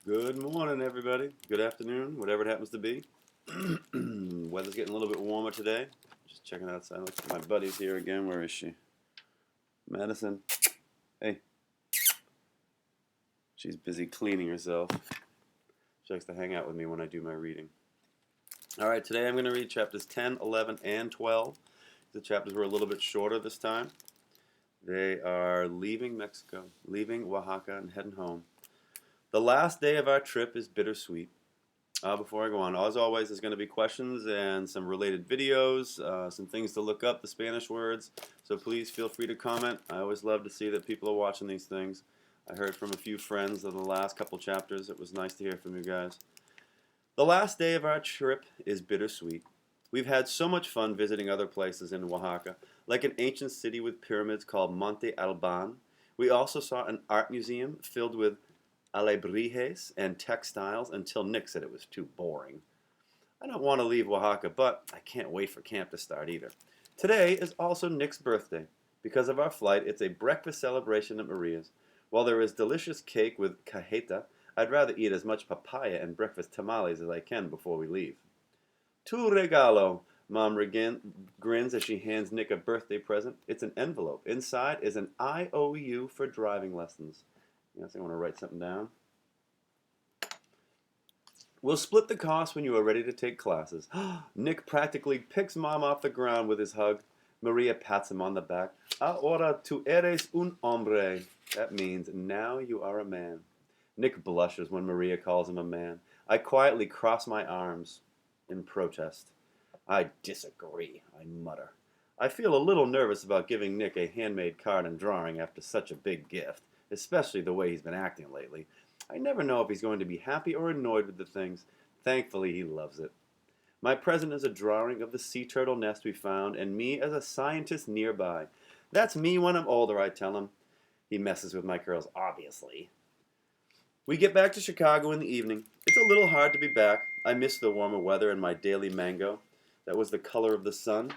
Good morning, everybody. Good afternoon, whatever it happens to be. Weather's getting a little bit warmer today. Just checking outside. Look at my buddy's here again. Where is she? Madison. Hey. She's busy cleaning herself. She likes to hang out with me when I do my reading. All right, today I'm going to read chapters 10, 11, and 12. The chapters were a little bit shorter this time. They are leaving Mexico, leaving Oaxaca, and heading home. The last day of our trip is bittersweet. Before I go on, as always, there's going to be questions and some related videos, some things to look up, the Spanish words. So please feel free to comment. I always love to see that people are watching these things. I heard from a few friends of the last couple chapters. It was nice to hear from you guys. The last day of our trip is bittersweet. We've had so much fun visiting other places in Oaxaca, like an ancient city with pyramids called Monte Alban. We also saw an art museum filled with alebrijes and textiles until Nick said it was too boring. I don't want to leave Oaxaca, but I can't wait for camp to start either. Today is also Nick's birthday. Because of our flight, it's a breakfast celebration at Maria's. While there is delicious cake with cajeta, I'd rather eat as much papaya and breakfast tamales as I can before we leave. Tu regalo, Mom grins as she hands Nick a birthday present. It's an envelope. Inside is an IOU for driving lessons. Yes, I want to write something down. We'll split the cost when you are ready to take classes. Nick practically picks Mom off the ground with his hug. Maria pats him on the back. Ahora tú eres un hombre. That means now you are a man. Nick blushes when Maria calls him a man. I quietly cross my arms in protest. I disagree, I mutter. I feel a little nervous about giving Nick a handmade card and drawing after such a big gift, especially the way he's been acting lately. I never know if he's going to be happy or annoyed with the things. Thankfully, he loves it. My present is a drawing of the sea turtle nest we found and me as a scientist nearby. That's me when I'm older, I tell him. He messes with my curls, obviously. We get back to Chicago in the evening. It's a little hard to be back. I miss the warmer weather and my daily mango. That was the color of the sun.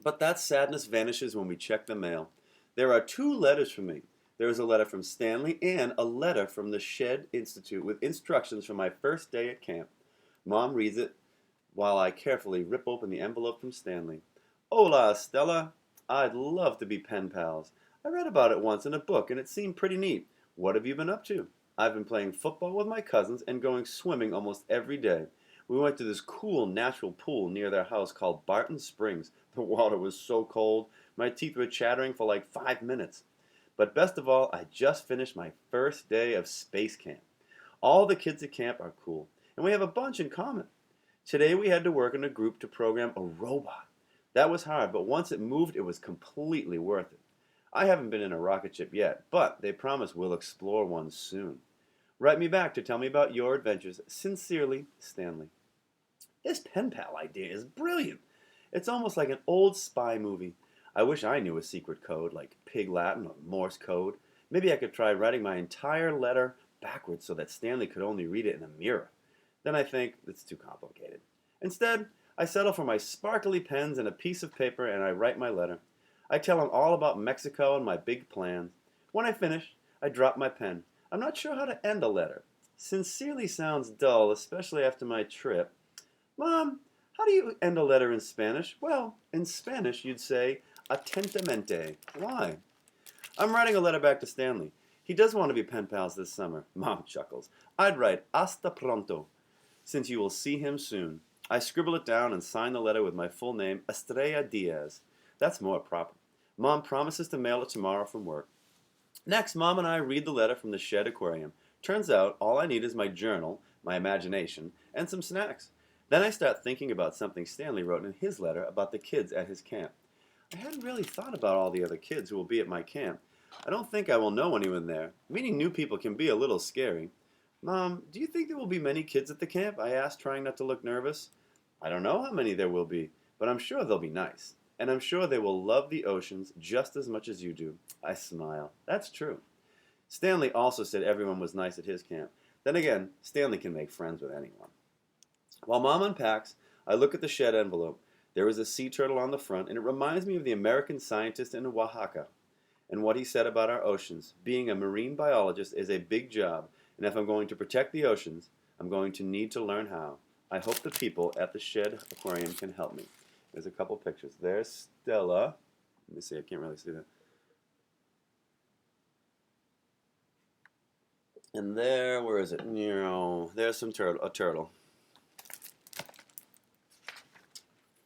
But that sadness vanishes when we check the mail. There are 2 letters for me. There is a letter from Stanley and a letter from the Shed Institute with instructions for my first day at camp. Mom reads it while I carefully rip open the envelope from Stanley. Hola, Stella. I'd love to be pen pals. I read about it once in a book and it seemed pretty neat. What have you been up to? I've been playing football with my cousins and going swimming almost every day. We went to this cool natural pool near their house called Barton Springs. The water was so cold, my teeth were chattering for like 5 minutes. But best of all, I just finished my first day of space camp. All the kids at camp are cool, and we have a bunch in common. Today we had to work in a group to program a robot. That was hard, but once it moved, it was completely worth it. I haven't been in a rocket ship yet, but they promise we'll explore one soon. Write me back to tell me about your adventures. Sincerely, Stanley. This pen pal idea is brilliant. It's almost like an old spy movie. I wish I knew a secret code like Pig Latin or Morse code. Maybe I could try writing my entire letter backwards so that Stanley could only read it in a mirror. Then I think it's too complicated. Instead, I settle for my sparkly pens and a piece of paper and I write my letter. I tell him all about Mexico and my big plans. When I finish, I drop my pen. I'm not sure how to end a letter. Sincerely sounds dull, especially after my trip. Mom, how do you end a letter in Spanish? Well, in Spanish you'd say atentamente. Why? I'm writing a letter back to Stanley. He does want to be pen pals this summer. Mom chuckles. I'd write hasta pronto, since you will see him soon. I scribble it down and sign the letter with my full name, Stella Diaz. That's more proper. Mom promises to mail it tomorrow from work. Next, Mom and I read the letter from the Shed Aquarium. Turns out all I need is my journal, my imagination, and some snacks. Then I start thinking about something Stanley wrote in his letter about the kids at his camp. I hadn't really thought about all the other kids who will be at my camp. I don't think I will know anyone there. Meeting new people can be a little scary. Mom, do you think there will be many kids at the camp? I asked, trying not to look nervous. I don't know how many there will be, but I'm sure they'll be nice. And I'm sure they will love the oceans just as much as you do. I smile. That's true. Stanley also said everyone was nice at his camp. Then again, Stanley can make friends with anyone. While Mom unpacks, I look at the shed envelope. There is a sea turtle on the front, and it reminds me of the American scientist in Oaxaca and what he said about our oceans. Being a marine biologist is a big job, And if I'm going to protect the oceans, I'm going to need to learn how. I hope the people at the Shed Aquarium can help me. There's a couple pictures. There's Stella. Let me see, I can't really see that. And there, where is it? There's a turtle.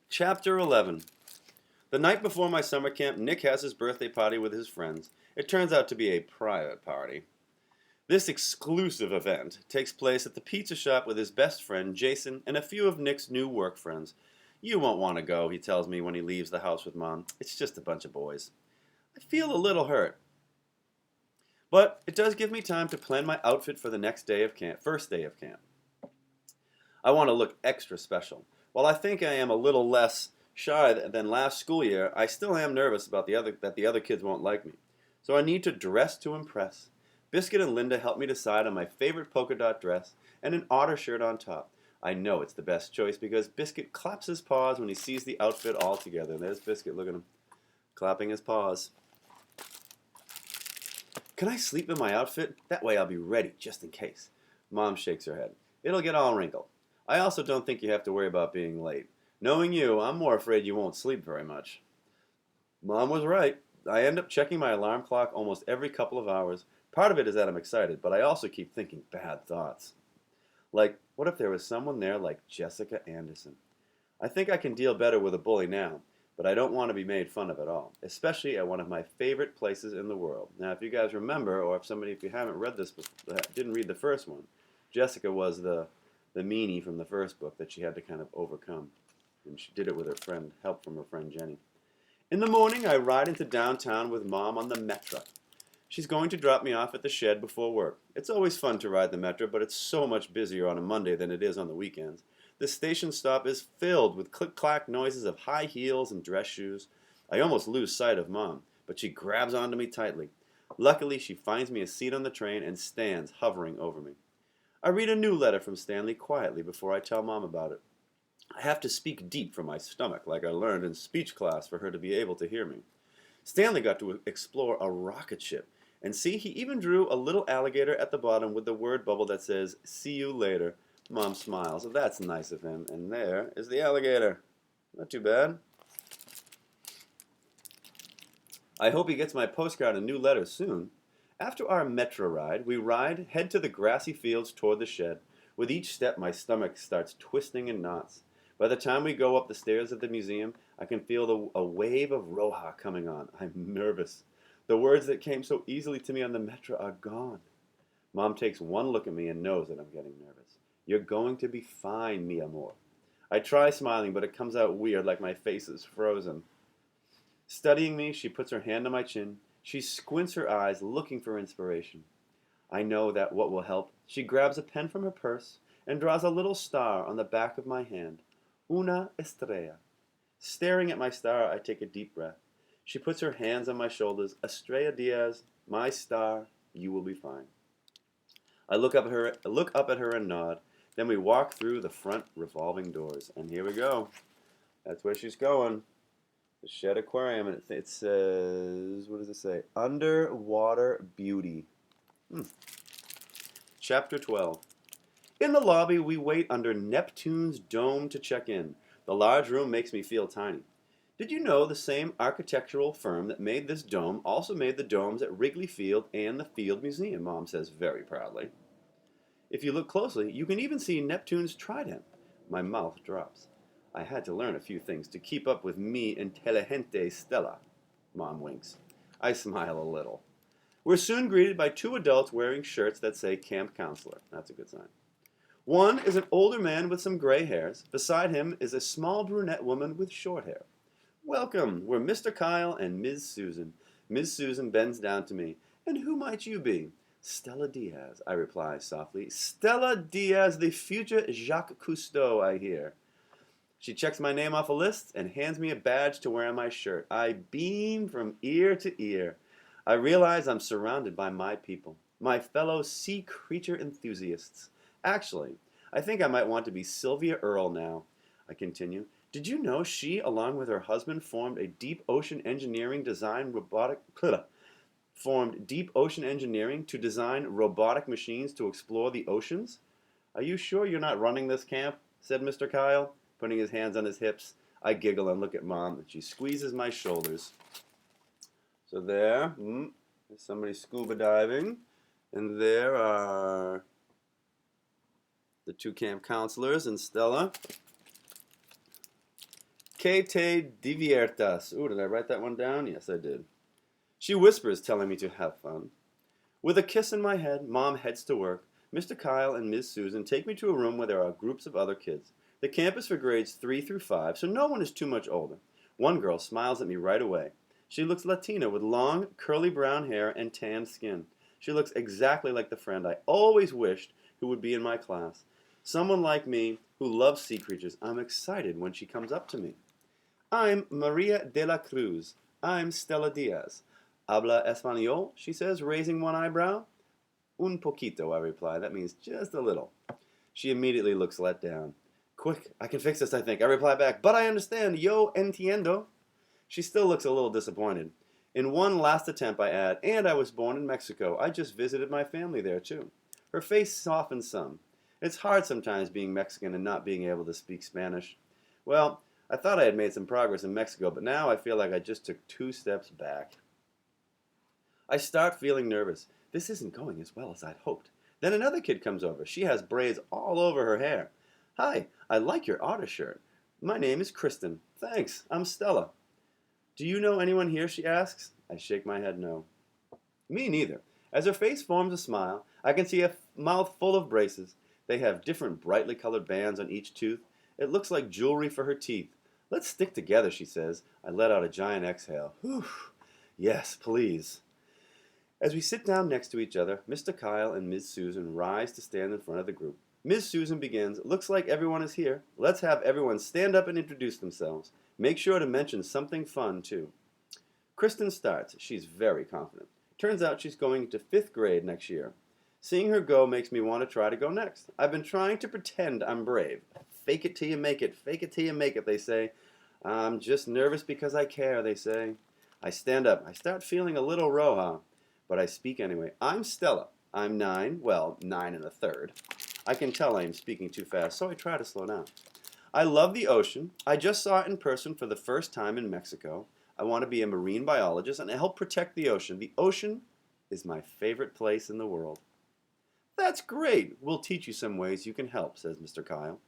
Chapter 11. The night before my summer camp, Nick has his birthday party with his friends. It turns out to be a private party. This exclusive event takes place at the pizza shop with his best friend, Jason, and a few of Nick's new work friends. You won't want to go, he tells me when he leaves the house with Mom. It's just a bunch of boys. I feel a little hurt. But it does give me time to plan my outfit for the next day of camp, first day of camp. I want to look extra special. While I think I am a little less shy than last school year, I still am nervous about that the other kids won't like me. So I need to dress to impress. Biscuit and Linda help me decide on my favorite polka dot dress and an otter shirt on top. I know it's the best choice because Biscuit claps his paws when he sees the outfit all together. There's Biscuit, look at him, clapping his paws. Can I sleep in my outfit? That way I'll be ready just in case. Mom shakes her head. It'll get all wrinkled. I also don't think you have to worry about being late. Knowing you, I'm more afraid you won't sleep very much. Mom was right. I end up checking my alarm clock almost every couple of hours. Part of it is that I'm excited, but I also keep thinking bad thoughts. Like, what if there was someone there like Jessica Anderson? I think I can deal better with a bully now, but I don't want to be made fun of at all, especially at one of my favorite places in the world. Now, if you guys remember, or if you haven't read this, didn't read the first one, Jessica was the meanie from the first book that she had to kind of overcome. And she did it with her friend, help from her friend Jenny. In the morning, I ride into downtown with Mom on the Metro. She's going to drop me off at the Shed before work. It's always fun to ride the Metro, but it's so much busier on a Monday than it is on the weekends. The station stop is filled with click-clack noises of high heels and dress shoes. I almost lose sight of Mom, but she grabs onto me tightly. Luckily, she finds me a seat on the train and stands hovering over me. I read a new letter from Stanley quietly before I tell Mom about it. I have to speak deep from my stomach, like I learned in speech class, for her to be able to hear me. Stanley got to explore a rocket ship, and see, he even drew a little alligator at the bottom with the word bubble that says, "See you later." Mom smiles. That's nice of him. And there is the alligator. Not too bad. I hope he gets my postcard and new letter soon. After our Metro ride, we head to the grassy fields toward the Shed. With each step, my stomach starts twisting in knots. By the time we go up the stairs of the museum, I can feel a wave of Roja coming on. I'm nervous. The words that came so easily to me on the Metro are gone. Mom takes one look at me and knows that I'm getting nervous. You're going to be fine, mi amor. I try smiling, but it comes out weird, like my face is frozen. Studying me, she puts her hand on my chin. She squints her eyes, looking for inspiration. I know that what will help. She grabs a pen from her purse and draws a little star on the back of my hand. Una estrella. Staring at my star, I take a deep breath. She puts her hands on my shoulders. Stella Diaz, my star, you will be fine. I look up at her and nod. Then we walk through the front revolving doors. And here we go. That's where she's going. The Shed Aquarium. And it says, what does it say? Underwater Beauty. Chapter 12. In the lobby, we wait under Neptune's dome to check in. The large room makes me feel tiny. Did you know the same architectural firm that made this dome also made the domes at Wrigley Field and the Field Museum, Mom says very proudly. If you look closely, you can even see Neptune's trident. My mouth drops. I had to learn a few things to keep up with mi inteligente Stella. Mom winks. I smile a little. We're soon greeted by two adults wearing shirts that say Camp Counselor. That's a good sign. One is an older man with some gray hairs. Beside him is a small brunette woman with short hair. Welcome, we're Mr. Kyle and Ms. Susan. Ms. Susan bends down to me. And who might you be? Stella Diaz, I reply softly. Stella Diaz, the future Jacques Cousteau, I hear. She checks my name off a list and hands me a badge to wear on my shirt. I beam from ear to ear. I realize I'm surrounded by my people, my fellow sea creature enthusiasts. Actually, I think I might want to be Sylvia Earle now. I continue. Did you know she, along with her husband, formed a deep ocean engineering design formed deep ocean engineering to design robotic machines to explore the oceans? Are you sure you're not running this camp? Said Mr. Kyle, putting his hands on his hips. I giggle and look at Mom, and she squeezes my shoulders. So there's somebody scuba diving, and there are the two camp counselors and Stella. Que te diviertas. Ooh, did I write that one down? Yes, I did. She whispers, telling me to have fun. With a kiss in my head, Mom heads to work. Mr. Kyle and Ms. Susan take me to a room where there are groups of other kids. The camp is for grades 3 through 5, so no one is too much older. One girl smiles at me right away. She looks Latina with long, curly brown hair and tanned skin. She looks exactly like the friend I always wished who would be in my class. Someone like me who loves sea creatures. I'm excited when she comes up to me. I'm Maria de la Cruz. I'm Stella Diaz. Habla español, she says, raising one eyebrow. Un poquito, I reply. That means just a little. She immediately looks let down. Quick, I can fix this, I think. I reply back, but I understand. Yo entiendo. She still looks a little disappointed. In one last attempt, I add, and I was born in Mexico. I just visited my family there, too. Her face softens some. It's hard sometimes being Mexican and not being able to speak Spanish. Well, I thought I had made some progress in Mexico, but now I feel like I just took 2 steps back. I start feeling nervous. This isn't going as well as I'd hoped. Then another kid comes over. She has braids all over her hair. Hi, I like your artist shirt. My name is Kristen. Thanks, I'm Stella. Do you know anyone here, she asks. I shake my head no. Me neither. As her face forms a smile, I can see a mouth full of braces. They have different brightly colored bands on each tooth. It looks like jewelry for her teeth. Let's stick together, she says. I let out a giant exhale. Whew. Yes, please. As we sit down next to each other, Mr. Kyle and Ms. Susan rise to stand in front of the group. Ms. Susan begins, looks like everyone is here. Let's have everyone stand up and introduce themselves. Make sure to mention something fun, too. Kristen starts. She's very confident. Turns out she's going to 5th grade next year. Seeing her go makes me want to try to go next. I've been trying to pretend I'm brave. Fake it till you make it. Fake it till you make it, they say. I'm just nervous because I care, they say. I stand up. I start feeling a little roja, but I speak anyway. I'm Stella. I'm 9, well, 9 1/3. I can tell I am speaking too fast, so I try to slow down. I love the ocean. I just saw it in person for the first time in Mexico. I want to be a marine biologist and help protect the ocean. The ocean is my favorite place in the world. That's great. We'll teach you some ways you can help, says Mr. Kyle.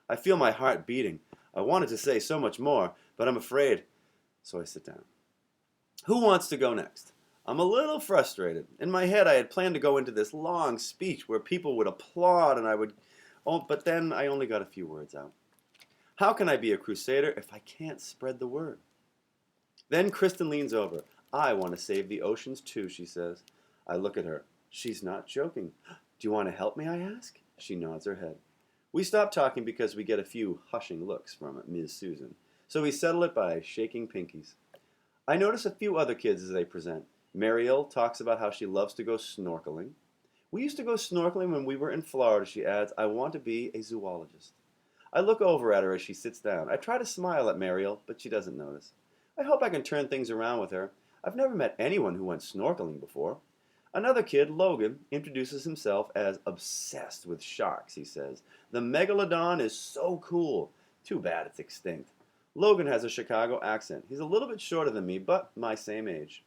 I feel my heart beating. I wanted to say so much more, but I'm afraid. So I sit down. Who wants to go next? I'm a little frustrated. In my head, I had planned to go into this long speech where people would applaud and I would... Oh, but then I only got a few words out. How can I be a crusader if I can't spread the word? Then Kristen leans over. I want to save the oceans too, she says. I look at her. She's not joking. Do you want to help me, I ask? She nods her head. We stop talking because we get a few hushing looks from Ms. Susan, so we settle it by shaking pinkies. I notice a few other kids as they present. Mariel talks about how she loves to go snorkeling. We used to go snorkeling when we were in Florida, she adds. I want to be a zoologist. I look over at her as she sits down. I try to smile at Mariel, but she doesn't notice. I hope I can turn things around with her. I've never met anyone who went snorkeling before. Another kid, Logan, introduces himself as obsessed with sharks, he says. The megalodon is so cool. Too bad it's extinct. Logan has a Chicago accent. He's a little bit shorter than me, but my same age.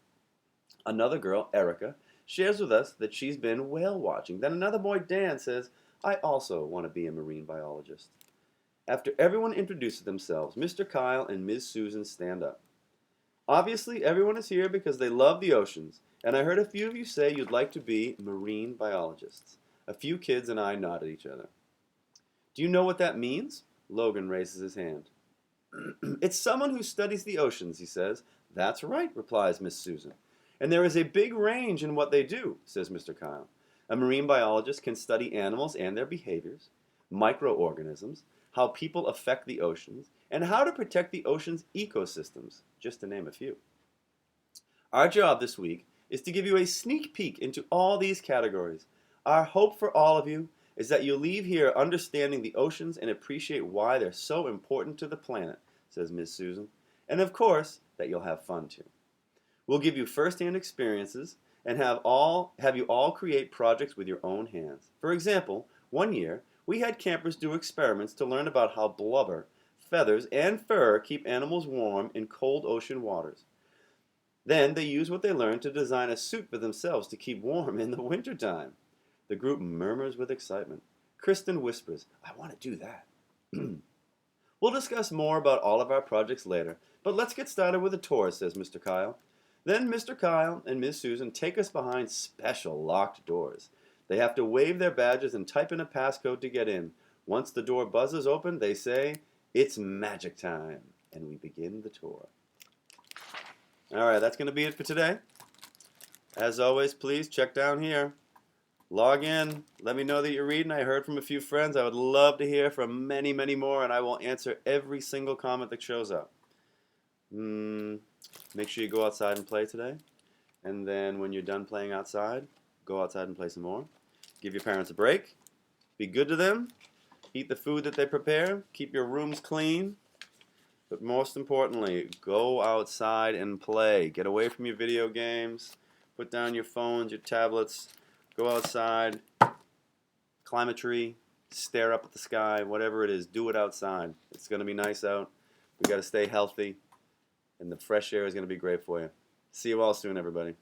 Another girl, Erica, shares with us that she's been whale watching. Then another boy, Dan, says, I also want to be a marine biologist. After everyone introduces themselves, Mr. Kyle and Ms. Susan stand up. Obviously, everyone is here because they love the oceans, and I heard a few of you say you'd like to be marine biologists. A few kids and I nod at each other. Do you know what that means? Logan raises his hand. It's someone who studies the oceans, he says. That's right, replies Miss Susan. And there is a big range in what they do, says Mr. Kyle. A marine biologist can study animals and their behaviors, microorganisms, how people affect the oceans, and how to protect the ocean's ecosystems, just to name a few. Our job this week is to give you a sneak peek into all these categories. Our hope for all of you is that you leave here understanding the oceans and appreciate why they're so important to the planet, says Ms. Susan, and of course, that you'll have fun too. We'll give you first-hand experiences and have you all create projects with your own hands. For example, one year, we had campers do experiments to learn about how blubber, feathers, and fur keep animals warm in cold ocean waters. Then they use what they learned to design a suit for themselves to keep warm in the wintertime. The group murmurs with excitement. Kristen whispers, I want to do that. We'll discuss more about all of our projects later, but let's get started with a tour, says Mr. Kyle. Then Mr. Kyle and Ms. Susan take us behind special locked doors. They have to wave their badges and type in a passcode to get in. Once the door buzzes open, they say, it's magic time, and we begin the tour. All right, that's going to be it for today. As always, please check down here. Log in. Let me know that you're reading. I heard from a few friends. I would love to hear from many, many more, and I will answer every single comment that shows up. Make sure you go outside and play today. And then when you're done playing outside, go outside and play some more. Give your parents a break. Be good to them. Eat the food that they prepare. Keep your rooms clean. But most importantly, go outside and play. Get away from your video games. Put down your phones, your tablets. Go outside. Climb a tree. Stare up at the sky. Whatever it is, do it outside. It's going to be nice out. We got to stay healthy. And the fresh air is going to be great for you. See you all soon, everybody.